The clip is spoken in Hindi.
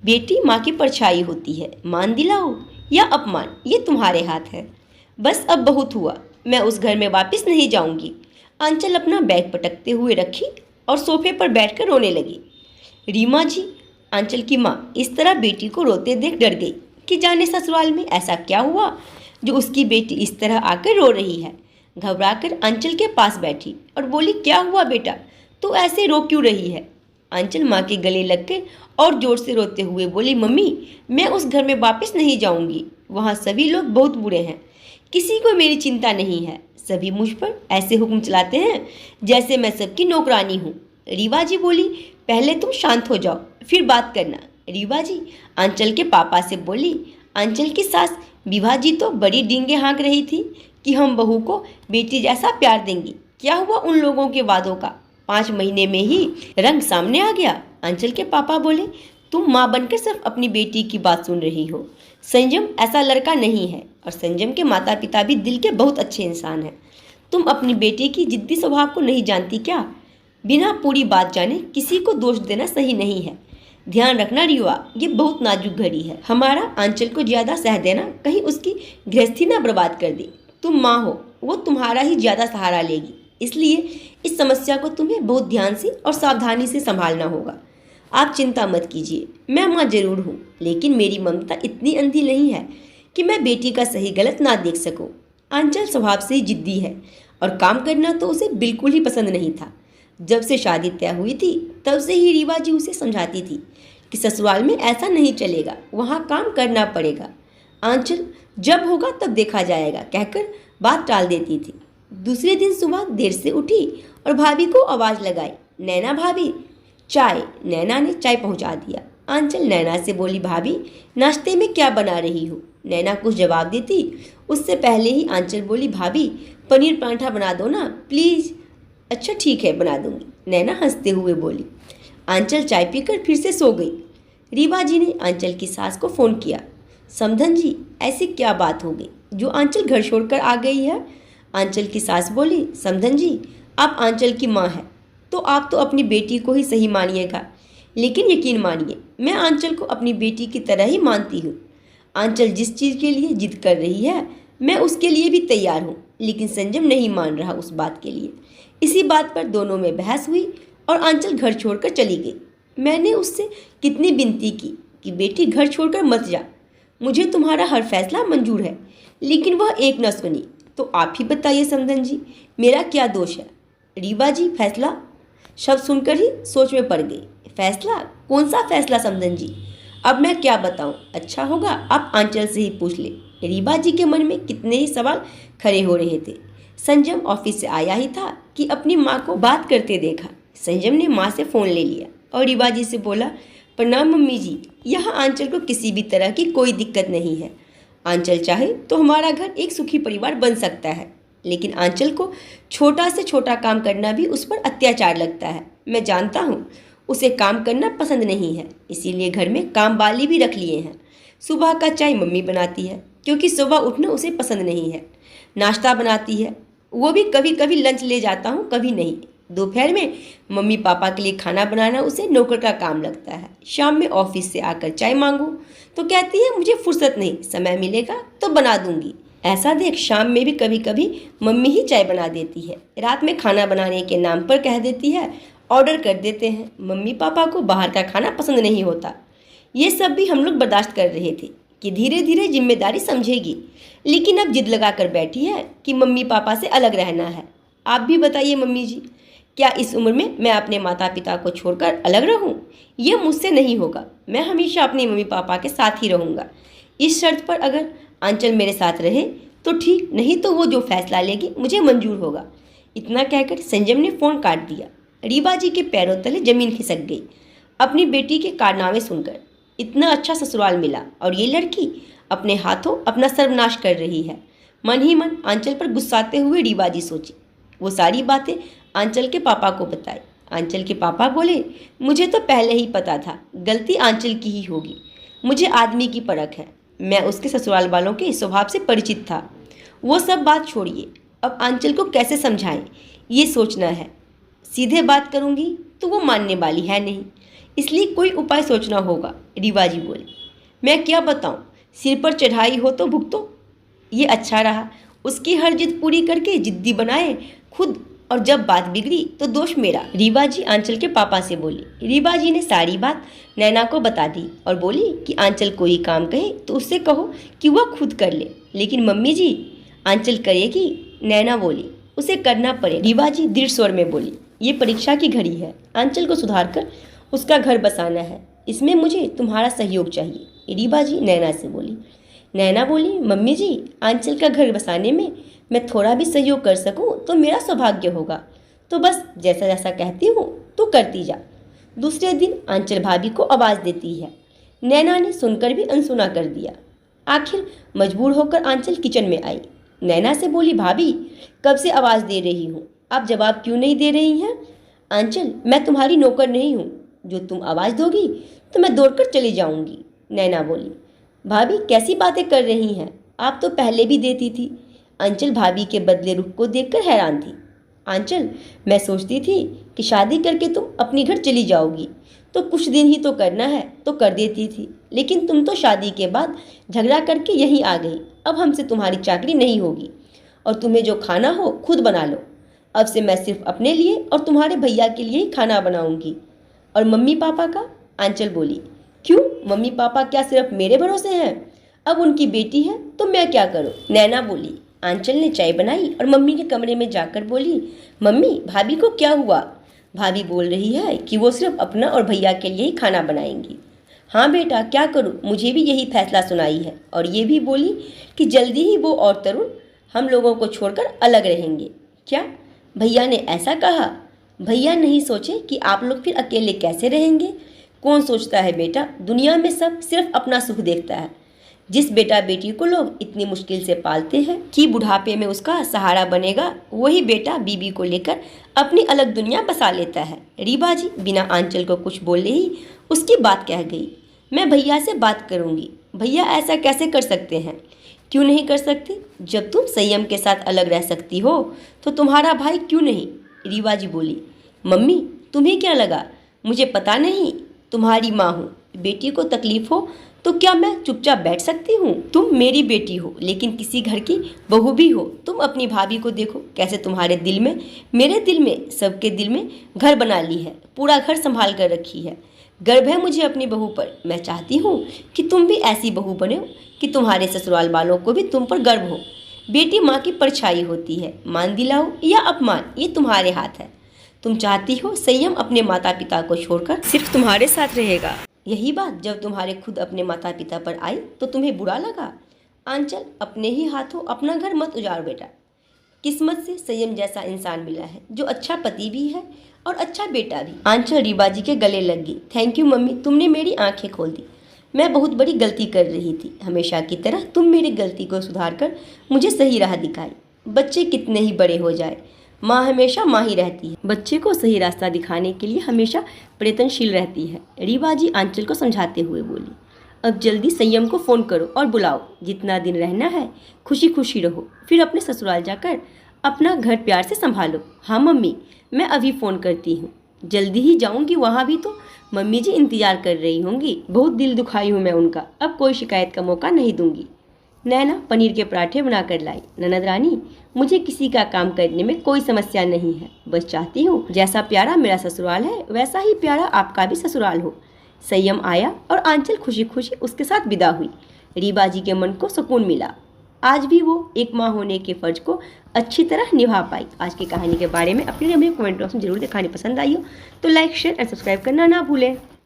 बेटी माँ की परछाई होती है, मान दिलाओ या अपमान ये तुम्हारे हाथ है। बस अब बहुत हुआ, मैं उस घर में वापस नहीं जाऊंगी। आंचल अपना बैग पटकते हुए रखी और सोफे पर बैठकर रोने लगी। रीमा जी, आंचल की माँ इस तरह बेटी को रोते देख डर गई कि जाने ससुराल में ऐसा क्या हुआ जो उसकी बेटी इस तरह आकर रो रही है। घबराकर आंचल के पास बैठी और बोली, क्या हुआ बेटा, तू ऐसे रो क्यों रही है? आंचल माँ के गले लग के और जोर से रोते हुए बोली, मम्मी मैं उस घर में वापस नहीं जाऊंगी। वहाँ सभी लोग बहुत बुरे हैं, किसी को मेरी चिंता नहीं है। सभी मुझ पर ऐसे हुक्म चलाते हैं जैसे मैं सबकी नौकरानी हूँ। रीवा जी बोली, पहले तुम शांत हो जाओ फिर बात करना। रीवा जी आंचल के पापा से बोली। आंचल की सास विभा जी तो बड़ी डींगे हाँक रही थी कि हम बहू को बेटी जैसा प्यार देंगी। क्या हुआ उन लोगों के वादों का? 5 महीने में ही रंग सामने आ गया। आंचल के पापा बोले, तुम माँ बनकर सिर्फ अपनी बेटी की बात सुन रही हो। संजम ऐसा लड़का नहीं है और संजम के माता पिता भी दिल के बहुत अच्छे इंसान हैं। तुम अपनी बेटी की जिद्दी स्वभाव को नहीं जानती क्या? बिना पूरी बात जाने किसी को दोष देना सही नहीं है। ध्यान रखना रिवा, ये बहुत नाजुक घड़ी है। हमारा आंचल को ज़्यादा सह देना कहीं उसकी गृहस्थी ना बर्बाद कर दे। तुम माँ हो, वो तुम्हारा ही ज़्यादा सहारा लेगी, इसलिए इस समस्या को तुम्हें बहुत ध्यान से और सावधानी से संभालना होगा। आप चिंता मत कीजिए, मैं माँ जरूर हूँ, लेकिन मेरी ममता इतनी अंधी नहीं है कि मैं बेटी का सही गलत ना देख सकूँ। आंचल स्वभाव से ही जिद्दी है और काम करना तो उसे बिल्कुल ही पसंद नहीं था। जब से शादी तय हुई थी तब से ही रीवा जी उसे समझाती थी कि ससुराल में ऐसा नहीं चलेगा, वहाँ काम करना पड़ेगा। आंचल जब होगा तब देखा जाएगा कहकर बात टाल देती थी। दूसरे दिन सुबह देर से उठी और भाभी को आवाज़ लगाई, नैना भाभी चाय। नैना ने चाय पहुंचा दिया। आंचल नैना से बोली, भाभी नाश्ते में क्या बना रही हो? नैना कुछ जवाब देती उससे पहले ही आंचल बोली, भाभी पनीर पराठा बना दो ना प्लीज़। अच्छा ठीक है बना दूंगी, नैना हंसते हुए बोली। आंचल चाय पीकर फिर से सो गई। रीवा जी ने आंचल की सास को फ़ोन किया। समधन जी ऐसी क्या बात हो गई जो आंचल घर छोड़कर आ गई है? आंचल की सास बोली, समधन जी आप आंचल की माँ है तो आप तो अपनी बेटी को ही सही मानिएगा, लेकिन यकीन मानिए मैं आंचल को अपनी बेटी की तरह ही मानती हूँ। आंचल जिस चीज़ के लिए जिद कर रही है मैं उसके लिए भी तैयार हूँ, लेकिन संजम नहीं मान रहा उस बात के लिए। इसी बात पर दोनों में बहस हुई और आंचल घर छोड़कर चली गई। मैंने उससे कितनी विनती की कि बेटी घर छोड़कर मत जा, मुझे तुम्हारा हर फैसला मंजूर है, लेकिन वह एक न सुनी। तो आप ही बताइए समधन जी, मेरा क्या दोष है? रीवा जी फैसला शब्द सुनकर ही सोच में पड़ गई। फैसला? कौन सा फैसला समधन जी? अब मैं क्या बताऊं? अच्छा होगा आप आंचल से ही पूछ ले। रीवा जी के मन में कितने ही सवाल खड़े हो रहे थे। संजम ऑफिस से आया ही था कि अपनी माँ को बात करते देखा। संजम ने माँ से फ़ोन ले लिया और रीवा जी से बोला, प्रणाम मम्मी जी, यहाँ आंचल को किसी भी तरह की कोई दिक्कत नहीं है। आंचल चाहे तो हमारा घर एक सुखी परिवार बन सकता है, लेकिन आंचल को छोटा से छोटा काम करना भी उस पर अत्याचार लगता है। मैं जानता हूँ उसे काम करना पसंद नहीं है, इसीलिए घर में काम वाली भी रख लिए हैं। सुबह का चाय मम्मी बनाती है क्योंकि सुबह उठना उसे पसंद नहीं है। नाश्ता बनाती है, वो भी कभी कभी लंच ले जाता हूँ कभी नहीं। दोपहर में मम्मी पापा के लिए खाना बनाना उसे नौकर का काम लगता है। शाम में ऑफिस से आकर चाय मांगू तो कहती है मुझे फुर्सत नहीं, समय मिलेगा तो बना दूंगी। ऐसा देख शाम में भी कभी कभी मम्मी ही चाय बना देती है। रात में खाना बनाने के नाम पर कह देती है ऑर्डर कर देते हैं। मम्मी पापा को बाहर का खाना पसंद नहीं होता। ये सब भी हम लोग बर्दाश्त कर रहे थे कि धीरे धीरे जिम्मेदारी समझेगी, लेकिन अब जिद लगा कर बैठी है कि मम्मी पापा से अलग रहना है। आप भी बताइए मम्मी जी, क्या इस उम्र में मैं अपने माता पिता को छोड़कर अलग रहूं? ये मुझसे नहीं होगा। मैं हमेशा अपने मम्मी पापा के साथ ही रहूँगा। इस शर्त पर अगर आंचल मेरे साथ रहे तो ठीक, नहीं तो वो जो फैसला लेगी मुझे मंजूर होगा। इतना कहकर संजम ने फ़ोन काट दिया। रीवा जी के पैरों तले जमीन खिसक गई अपनी बेटी के कारनामे सुनकर। इतना अच्छा ससुराल मिला और ये लड़की अपने हाथों अपना सर्वनाश कर रही है। मन ही मन आंचल पर गुस्साते हुए रीवा जी सोची। वो सारी बातें आंचल के पापा को बताई। आंचल के पापा बोले, मुझे तो पहले ही पता था गलती आंचल की ही होगी। मुझे आदमी की परख है, मैं उसके ससुराल वालों के स्वभाव से परिचित था। वो सब बात छोड़िए, अब आंचल को कैसे समझाएं ये सोचना है। सीधे बात करूंगी तो वो मानने वाली है नहीं, इसलिए कोई उपाय सोचना होगा। रीवा जी बोली। मैं क्या बताऊं, सिर पर चढ़ाई हो तो भुगतो। ये अच्छा रहा, उसकी हर जिद पूरी करके जिद्दी बनाए खुद, और जब बात बिगड़ी तो दोष मेरा। रीवा जी आंचल के पापा से बोली। रीवा जी ने सारी बात नैना को बता दी और बोली कि आंचल कोई काम कहे तो उससे कहो कि वह खुद कर ले। लेकिन मम्मी जी, आंचल करेगी? नैना बोली। उसे करना पड़े। रीवा जी दृढ़ स्वर में बोली। ये परीक्षा की घड़ी है, आंचल को सुधार कर उसका घर बसाना है, इसमें मुझे तुम्हारा सहयोग चाहिए। रीवा जी नैना से बोली। नैना बोली, मम्मी जी, आंचल का घर बसाने में मैं थोड़ा भी सहयोग कर सकूं तो मेरा सौभाग्य होगा। तो बस जैसा जैसा कहती हूँ तो करती जा। दूसरे दिन आंचल भाभी को आवाज़ देती है। नैना ने सुनकर भी अनसुना कर दिया। आखिर मजबूर होकर आंचल किचन में आई। नैना से बोली, भाभी कब से आवाज़ दे रही हूँ, आप जवाब क्यों नहीं दे रही हैं? आंचल, मैं तुम्हारी नौकर नहीं हूँ, जो तुम आवाज़ दोगी तो मैं दौड़कर चली जाऊँगी। नैना बोली। भाभी कैसी बातें कर रही हैं, आप तो पहले भी देती थी। आंचल भाभी के बदले रुख को देखकर हैरान थी। आंचल, मैं सोचती थी कि शादी करके तुम अपनी घर चली जाओगी तो कुछ दिन ही तो करना है तो कर देती थी, लेकिन तुम तो शादी के बाद झगड़ा करके यहीं आ गई। अब हमसे तुम्हारी चाकरी नहीं होगी और तुम्हें जो खाना हो खुद बना लो। अब से मैं सिर्फ अपने लिए और तुम्हारे भैया के लिए ही खाना बनाऊंगी। और मम्मी पापा का? आंचल बोली। क्यों, मम्मी पापा क्या सिर्फ मेरे भरोसे हैं? अब उनकी बेटी है तो मैं क्या करूं? नैना बोली। आंचल ने चाय बनाई और मम्मी के कमरे में जाकर बोली, मम्मी भाभी को क्या हुआ? भाभी बोल रही है कि वो सिर्फ अपना और भैया के लिए ही खाना बनाएंगी। हाँ बेटा, क्या करूं, मुझे भी यही फैसला सुनाई है। और ये भी बोली कि जल्दी ही वो और तरुण हम लोगों को छोड़कर अलग रहेंगे। क्या भैया ने ऐसा कहा? भैया नहीं सोचे कि आप लोग फिर अकेले कैसे रहेंगे? कौन सोचता है बेटा, दुनिया में सब सिर्फ अपना सुख देखता है। जिस बेटा बेटी को लोग इतनी मुश्किल से पालते हैं कि बुढ़ापे में उसका सहारा बनेगा, वही बेटा बीबी को लेकर अपनी अलग दुनिया बसा लेता है। रीवा जी बिना आंचल को कुछ बोले ही उसकी बात कह गई। मैं भैया से बात करूंगी। भैया ऐसा कैसे कर सकते हैं? क्यों नहीं कर सकते? जब तुम संयम के साथ अलग रह सकती हो तो तुम्हारा भाई क्यों नहीं? रीवा जी बोली। मम्मी तुम्हें क्या लगा, मुझे पता नहीं? तुम्हारी माँ हूँ, बेटी को तकलीफ हो तो क्या मैं चुपचाप बैठ सकती हूँ? तुम मेरी बेटी हो लेकिन किसी घर की बहू भी हो। तुम अपनी भाभी को देखो, कैसे तुम्हारे दिल में, मेरे दिल में, सबके दिल में घर बना ली है, पूरा घर संभाल कर रखी है। गर्व है मुझे अपनी बहू पर। मैं चाहती हूँ कि तुम भी ऐसी बहू बनो कि तुम्हारे ससुराल वालों को भी तुम पर गर्व हो। बेटी माँ की परछाई होती है, मान दिलाओ या अपमान ये तुम्हारे हाथ है। तुम चाहती हो संयम अपने माता पिता को छोड़कर सिर्फ तुम्हारे साथ रहेगा। यही बात जब तुम्हारे खुद अपने माता पिता पर आई तो तुम्हें बुरा लगा। आंचल, अपने ही हाथों अपना घर मत उजाड़ बेटा। किस्मत से संयम जैसा इंसान मिला है जो अच्छा पति भी है और अच्छा बेटा भी। आंचल रीवा जी के गले लग गई। थैंक यू मम्मी, तुमने मेरी आंखें खोल दी। मैं बहुत बड़ी गलती कर रही थी। हमेशा की तरह तुम मेरी गलती को सुधार कर मुझे सही राह दिखाई। बच्चे कितने ही बड़े हो जाए, माँ हमेशा माँ ही रहती है। बच्चे को सही रास्ता दिखाने के लिए हमेशा प्रयत्नशील रहती है। रीवा जी आंचल को समझाते हुए बोली। अब जल्दी संयम को फ़ोन करो और बुलाओ। जितना दिन रहना है खुशी खुशी रहो, फिर अपने ससुराल जाकर अपना घर प्यार से संभालो। हाँ मम्मी, मैं अभी फ़ोन करती हूँ। जल्दी ही जाऊँगी, वहाँ भी तो मम्मी जी इंतज़ार कर रही होंगी। बहुत दिल दुखाई हूँ मैं उनका, अब कोई शिकायत का मौका नहीं दूंगी। नैना पनीर के पराठे बनाकर लाई। ननद रानी, मुझे किसी का काम करने में कोई समस्या नहीं है, बस चाहती हूँ जैसा प्यारा मेरा ससुराल है वैसा ही प्यारा आपका भी ससुराल हो। संयम आया और आंचल खुशी खुशी उसके साथ विदा हुई। रीवा जी के मन को सुकून मिला। आज भी वो एक माँ होने के फर्ज को अच्छी तरह निभा पाई। आज की कहानी के बारे में अपने कमेंट बॉक्स में जरूर दिखानी पसंद आई हो तो लाइक, शेयर और सब्सक्राइब करना ना भूलें।